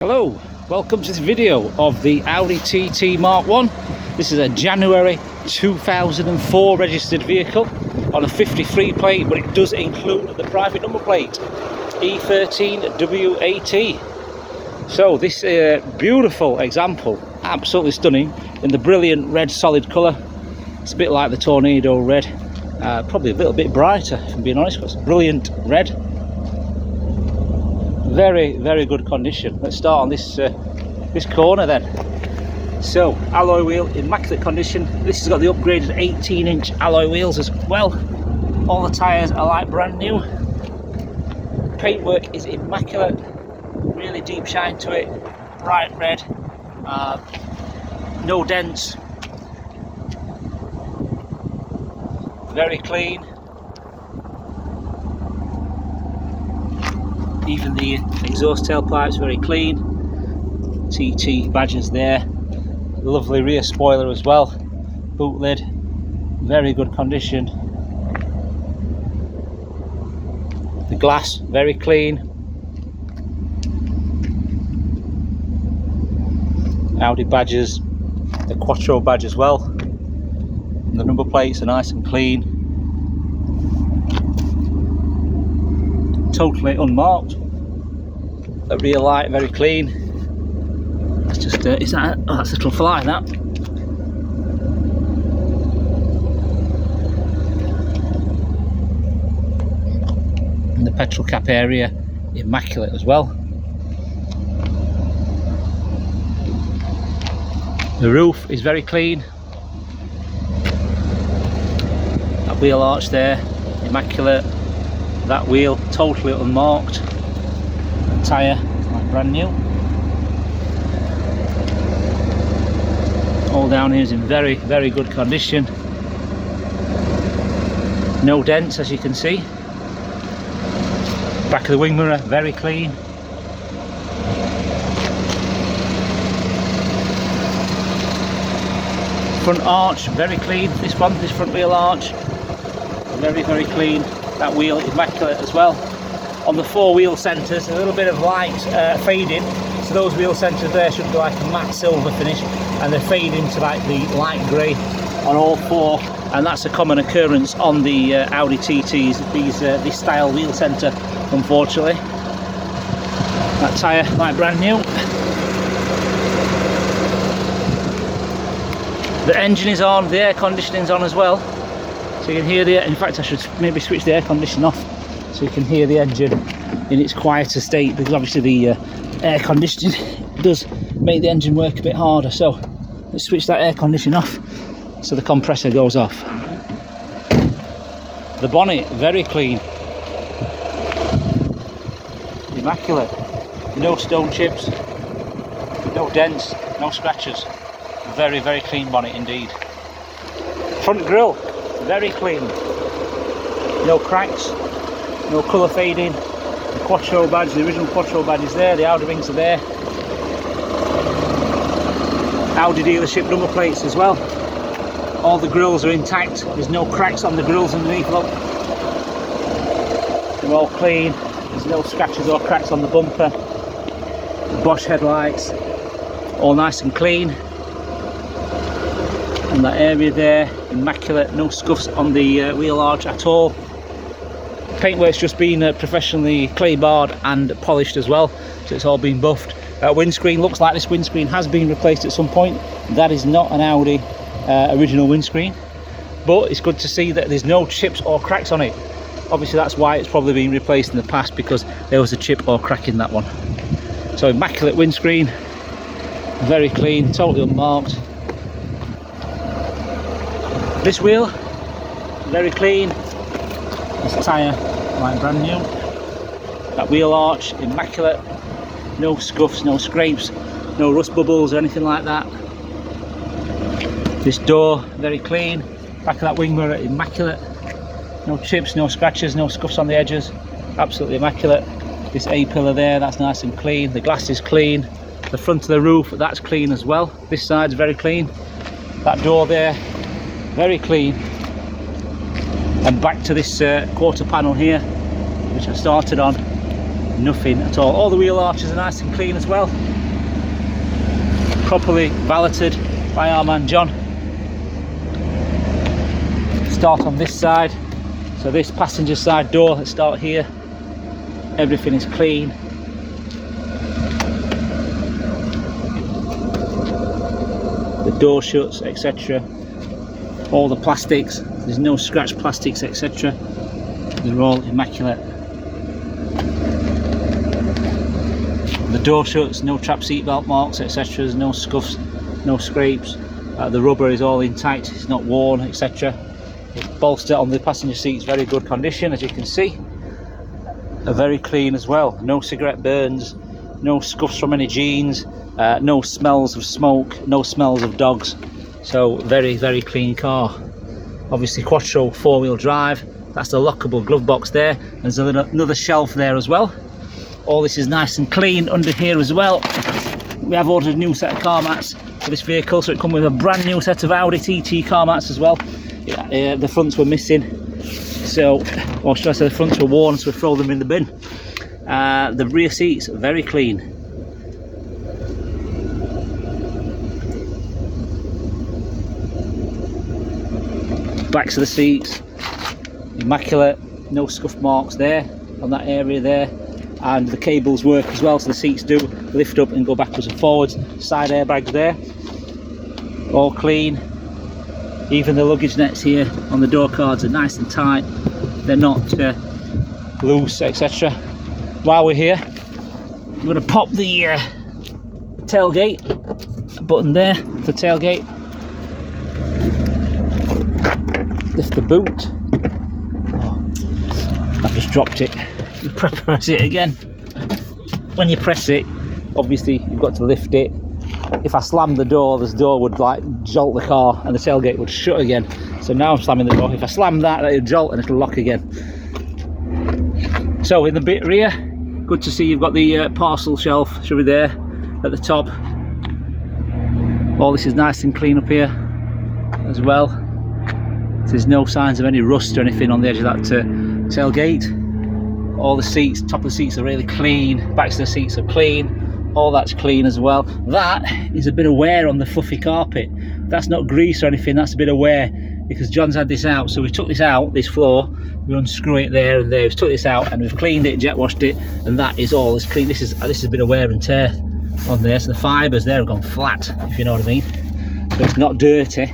Hello, welcome to this video of the Audi TT Mark 1. This is a January 2004 registered vehicle on a 53 plate, but it does include the private number plate E13WAT. So this beautiful example, absolutely stunning, in the brilliant red solid colour. It's a bit like the Tornado red, probably a little bit brighter if I'm being honest, but it's brilliant red. Very good condition. Let's start on this corner then. So alloy wheel, immaculate condition. This has got the upgraded 18-inch alloy wheels as well. All the tyres are like brand new. Paintwork is immaculate, really deep shine to it, bright red, no dents, very clean. Even the exhaust tailpipes very clean. TT badges there. Lovely rear spoiler as well. Boot lid, very good condition. The glass very clean. Audi badges, the Quattro badge as well. And the number plates are nice and clean. Totally unmarked. The rear light very clean. It's just that's a little fly, that. And the petrol cap area immaculate as well. The roof is very clean. That wheel arch there, immaculate. That wheel totally unmarked. The tyre is like brand new. All down here is in very good condition. No dents, as you can see. Back of the wing mirror very clean. Front arch very clean. This front wheel arch very clean. That wheel immaculate as well. On the four wheel centres, a little bit of light fading, so those wheel centres there should be like a matte silver finish, and they're fading to like the light grey on all four, and that's a common occurrence on the Audi TTs, this style wheel centre, unfortunately. That tyre like brand new. The engine is on, the air conditioning's on as well. So you can hear in fact I should maybe switch the air conditioning off so you can hear the engine in its quieter state, because obviously the air conditioning does make the engine work a bit harder. So let's switch that air conditioning off so the compressor goes off. The bonnet very clean, immaculate, no stone chips, no dents, no scratches. Very clean bonnet indeed. Front grille very clean, no cracks, no colour fading. The Quattro badge, the original Quattro badge is there, the Audi rings are there. Audi dealership number plates as well. All the grills are intact, there's no cracks on the grills underneath, look. They're all clean, there's no scratches or cracks on the bumper. The Bosch headlights, all nice and clean. And that area there, immaculate, no scuffs on the wheel arch at all. Paintwork's just been professionally clay barred and polished as well, so it's all been buffed. Windscreen, looks like this windscreen has been replaced at some point. That is not an Audi original windscreen, but it's good to see that there's no chips or cracks on it. Obviously that's why it's probably been replaced in the past, because there was a chip or crack in that one. So immaculate windscreen, very clean, totally unmarked. This wheel, very clean. This tyre, like brand new. That wheel arch, immaculate. No scuffs, no scrapes, no rust bubbles or anything like that. This door, very clean. Back of that wing mirror, immaculate. No chips, no scratches, no scuffs on the edges. Absolutely immaculate. This A-pillar there, that's nice and clean. The glass is clean. The front of the roof, that's clean as well. This side's very clean. That door there, very clean. And back to this quarter panel here, which I started on. nothing at all the wheel arches are nice and clean as well, properly valeted by our man John. Start on this side, so this passenger side door, let's start here, everything is clean. The door shuts, etc. All the plastics, there's no scratch plastics, etc. They're all immaculate. The door shuts, no trap seat belt marks, etc. There's no scuffs, no scrapes. The rubber is all intact, it's not worn, etc. The bolster on the passenger seat is very good condition, as you can see. Very clean as well, no cigarette burns, no scuffs from any jeans, no smells of smoke, no smells of dogs. So very, very clean car. Obviously Quattro 4-wheel drive, that's the lockable glove box there. There's another shelf there as well. All this is nice and clean under here as well. We have ordered a new set of car mats for this vehicle, so it comes with a brand new set of Audi TT car mats as well. The fronts were missing, so, or should I say the fronts were worn, so we throw them in the bin. The rear seats are very clean. Backs of the seats, immaculate, no scuff marks there on that area there, and the cables work as well, so the seats do lift up and go backwards and forwards. Side airbags there, all clean. Even the luggage nets here on the door cards are nice and tight, they're not loose, etc. While we're here, I'm going to pop the tailgate button there, the tailgate. Lift the boot. Oh, I've just dropped it. You press it again. When you press it, obviously you've got to lift it. If I slam the door, this door would like jolt the car and the tailgate would shut again. So now I'm slamming the door. If I slam that, it'll jolt and it'll lock again. So in the bit rear, good to see you've got the parcel shelf should be there at the top. All this is nice and clean up here as well. There's no signs of any rust or anything on the edge of that tailgate. All the seats, top of the seats are really clean, backs of the seats are clean, all that's clean as well. That is a bit of wear on the fluffy carpet. That's not grease or anything, that's a bit of wear because John's had this out. So we took this out, this floor, we unscrew it there and there, we've took this out and we've cleaned it, jet washed it, and that is all it's clean. This is a bit of wear and tear on there, so the fibres there have gone flat, if you know what I mean. So it's not dirty,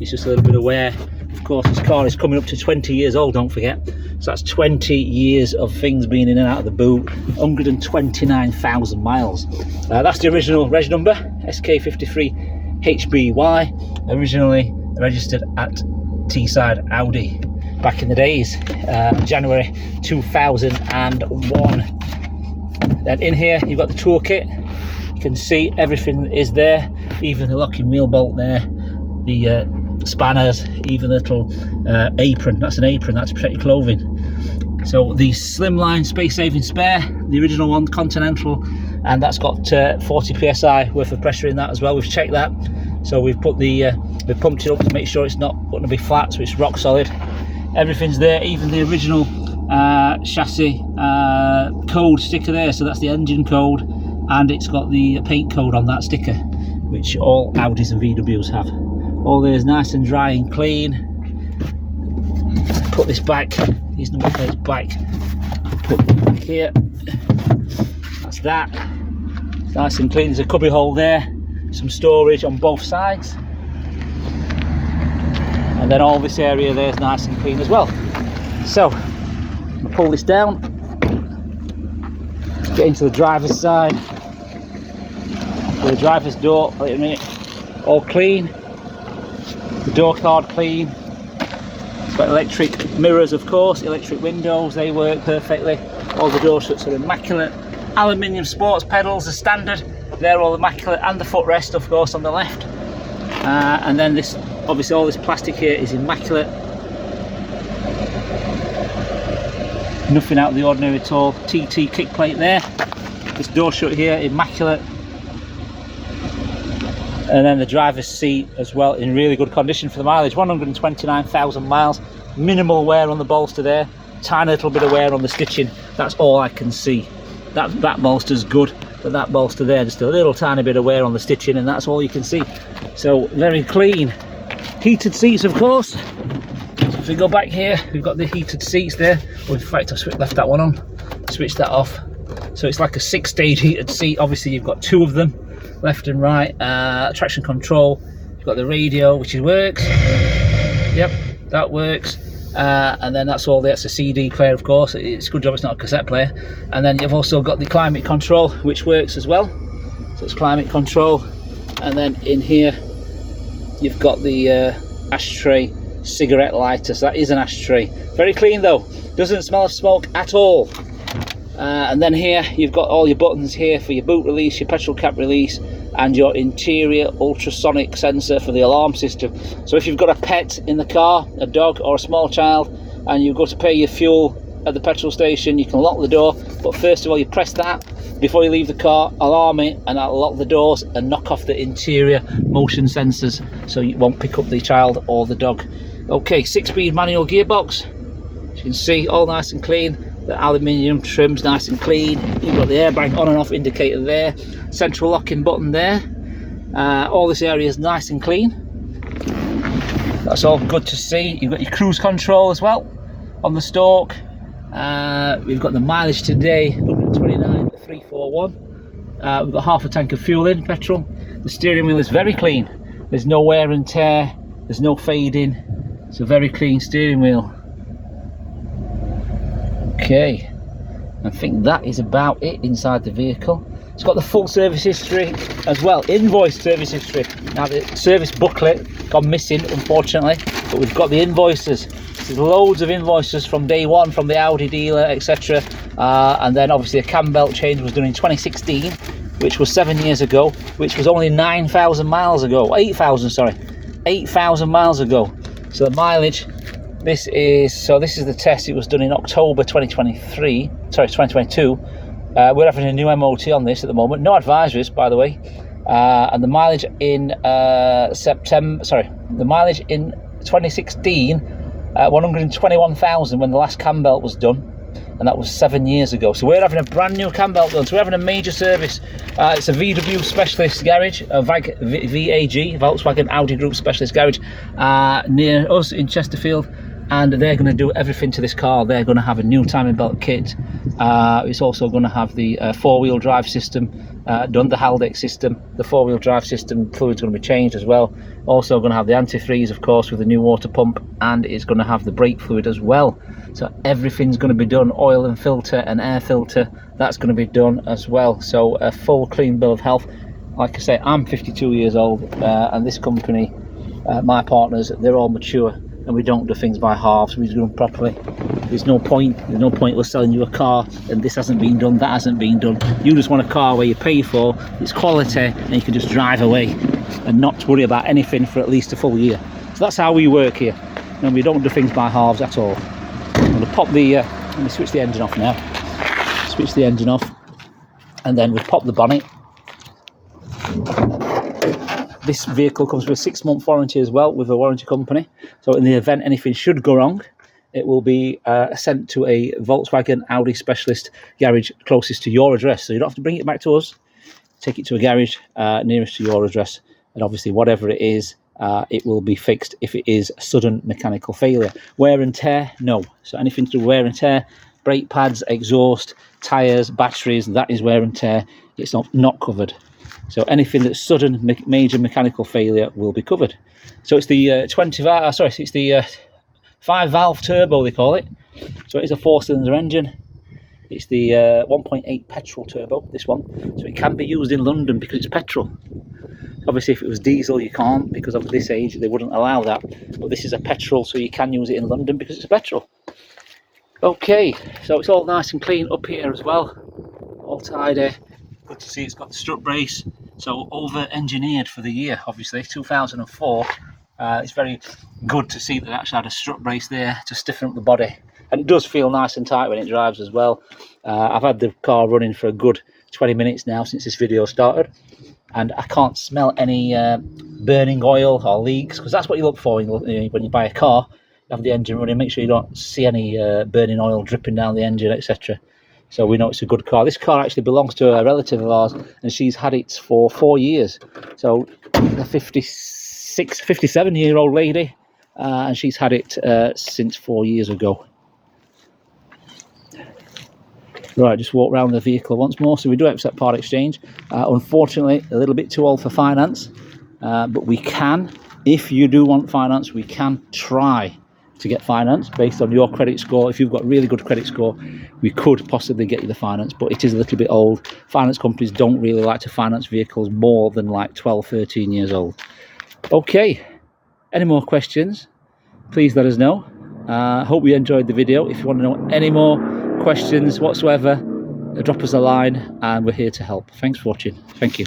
it's just a little bit of wear. Of course, this car is coming up to 20 years old, don't forget. So that's 20 years of things being in and out of the boot, 129,000 miles. That's the original reg number, SK53HBY, originally registered at Teesside Audi back in the days, January 2001. Then in here, you've got the toolkit. You can see everything is there, even the locking wheel bolt there, the spanners, even a little apron. That's an apron, that's to protect your clothing. So the slimline space saving spare, the original one, Continental, and that's got 40 psi worth of pressure in that as well. We've checked that, so we've put the we've pumped it up to make sure it's not going to be flat, so it's rock solid. Everything's there, even the original chassis code sticker there, so that's the engine code, and it's got the paint code on that sticker, which all Audis and VWs have. All there is nice and dry and clean. Put this back, these number plates back, put them back here. That's that. It's nice and clean. There's a cubby hole there, some storage on both sides, and then all this area there is nice and clean as well. So I'm going to pull this down, get into the driver's side. The driver's door, wait a minute, all clean. The door card clean. It's got electric mirrors, of course, electric windows, they work perfectly. All the door shuts are immaculate. Aluminium sports pedals are standard, they're all immaculate, and the footrest, of course, on the left. And then this, obviously all this plastic here is immaculate. Nothing out of the ordinary at all. TT kick plate there. This door shut here, immaculate. And then the driver's seat as well, in really good condition for the mileage. 129,000 miles, minimal wear on the bolster there, tiny little bit of wear on the stitching. That's all I can see. That bolster's good, but that bolster there, just a little tiny bit of wear on the stitching, and that's all you can see. So very clean. Heated seats, of course. So if we go back here, we've got the heated seats there. Oh, in fact, I left that one on, switch that off. So it's like a 6-stage heated seat. Obviously you've got 2 of them, left and right. Traction control, you've got the radio, which works. Yep, that works. And then that's all. That's a CD player, of course. It's a good job it's not a cassette player. And then you've also got the climate control, which works as well. So it's climate control. And then in here you've got the ashtray cigarette lighter. So that is an ashtray. Very clean though, doesn't smell of smoke at all. And then here you've got all your buttons here for your boot release, your petrol cap release, and your interior ultrasonic sensor for the alarm system. So if you've got a pet in the car, a dog or a small child, and you go to pay your fuel at the petrol station, you can lock the door, but first of all you press that before you leave the car, alarm it, and that'll lock the doors and knock off the interior motion sensors, so you won't pick up the child or the dog. Okay, 6-speed manual gearbox, as you can see, all nice and clean. The aluminium trim's nice and clean. You've got the airbag on and off indicator there, central locking button there. All this area is nice and clean. That's all good to see. You've got your cruise control as well on the stalk. We've got the mileage today, 129,341. We've got half a tank of fuel in, petrol. The steering wheel is very clean. There's no wear and tear, there's no fading. It's a very clean steering wheel. Okay, I think that is about it inside the vehicle. It's got the full service history as well, invoice service history. Now the service booklet gone missing, unfortunately, but we've got the invoices. There's loads of invoices from day one from the Audi dealer, etc. And then obviously a cam belt change was done in 2016, which was 7 years ago, which was only 9,000 miles ago. 8,000, sorry, 8,000 miles ago. So the mileage. This is the test. It was done in October 2022. We're having a new MOT on this at the moment. No advisories, by the way. And the mileage in the mileage in 2016, 121,000 when the last cam belt was done, and that was 7 years ago. So we're having a brand new cam belt done. So we're having a major service. It's a VW specialist garage, a VAG, Volkswagen Audi Group specialist garage, near us in Chesterfield. And they're going to do everything to this car. They're going to have a new timing belt kit. It's also going to have the 4-wheel drive system done, the Haldex system. The 4-wheel drive system fluid's going to be changed as well. Also going to have the antifreeze, of course, with the new water pump, and it's going to have the brake fluid as well. So everything's going to be done, oil and filter and air filter, that's going to be done as well. So a full clean bill of health. Like I say, I'm 52 years old, and this company, my partners, they're all mature. And we don't do things by halves. We do them properly. There's no point us selling you a car and this hasn't been done, that hasn't been done. You just want a car where you pay for, it's quality, and you can just drive away and not worry about anything for at least a full year. So that's how we work here, and we don't do things by halves at all. I'm going to pop the let me switch the engine off now. Switch the engine off, and then we'll pop the bonnet. This vehicle comes with a 6-month warranty as well with a warranty company. So in the event anything should go wrong, it will be sent to a Volkswagen Audi specialist garage closest to your address. So you don't have to bring it back to us. Take it to a garage nearest to your address. And obviously whatever it is, it will be fixed if it is a sudden mechanical failure. Wear and tear, no. So anything to do with wear and tear, brake pads, exhaust, tyres, batteries, that is wear and tear. It's not covered. So anything that's sudden major mechanical failure will be covered. So it's the 5-valve turbo, they call it. So it is a 4-cylinder engine. It's the 1.8 petrol turbo, this one. So it can be used in London because it's petrol. Obviously if it was diesel you can't, because of this age they wouldn't allow that. But this is a petrol, so you can use it in London because it's petrol. Okay, so it's all nice and clean up here as well. All tidy. Good to see it's got the strut brace, so over engineered for the year, obviously 2004. It's very good to see that it actually had a strut brace there to stiffen up the body, and it does feel nice and tight when it drives as well. I've had the car running for a good 20 minutes now since this video started, and I can't smell any burning oil or leaks, because that's what you look for when you buy a car. You have the engine running, make sure you don't see any burning oil dripping down the engine, etc. So we know it's a good car. This car actually belongs to a relative of ours, and she's had it for 4 years. So a 57-year-old lady, and she's had it since 4 years ago. Right, just walk around the vehicle once more. So we do accept part exchange. Unfortunately, a little bit too old for finance, but we can, if you do want finance, we can try to get finance based on your credit score. If you've got really good credit score, we could possibly get you the finance, but it is a little bit old. Finance companies don't really like to finance vehicles more than like 12, 13 years old. Okay, any more questions, please let us know. Hope you enjoyed the video. If you want to know any more questions whatsoever, drop us a line and we're here to help. Thanks for watching. Thank you.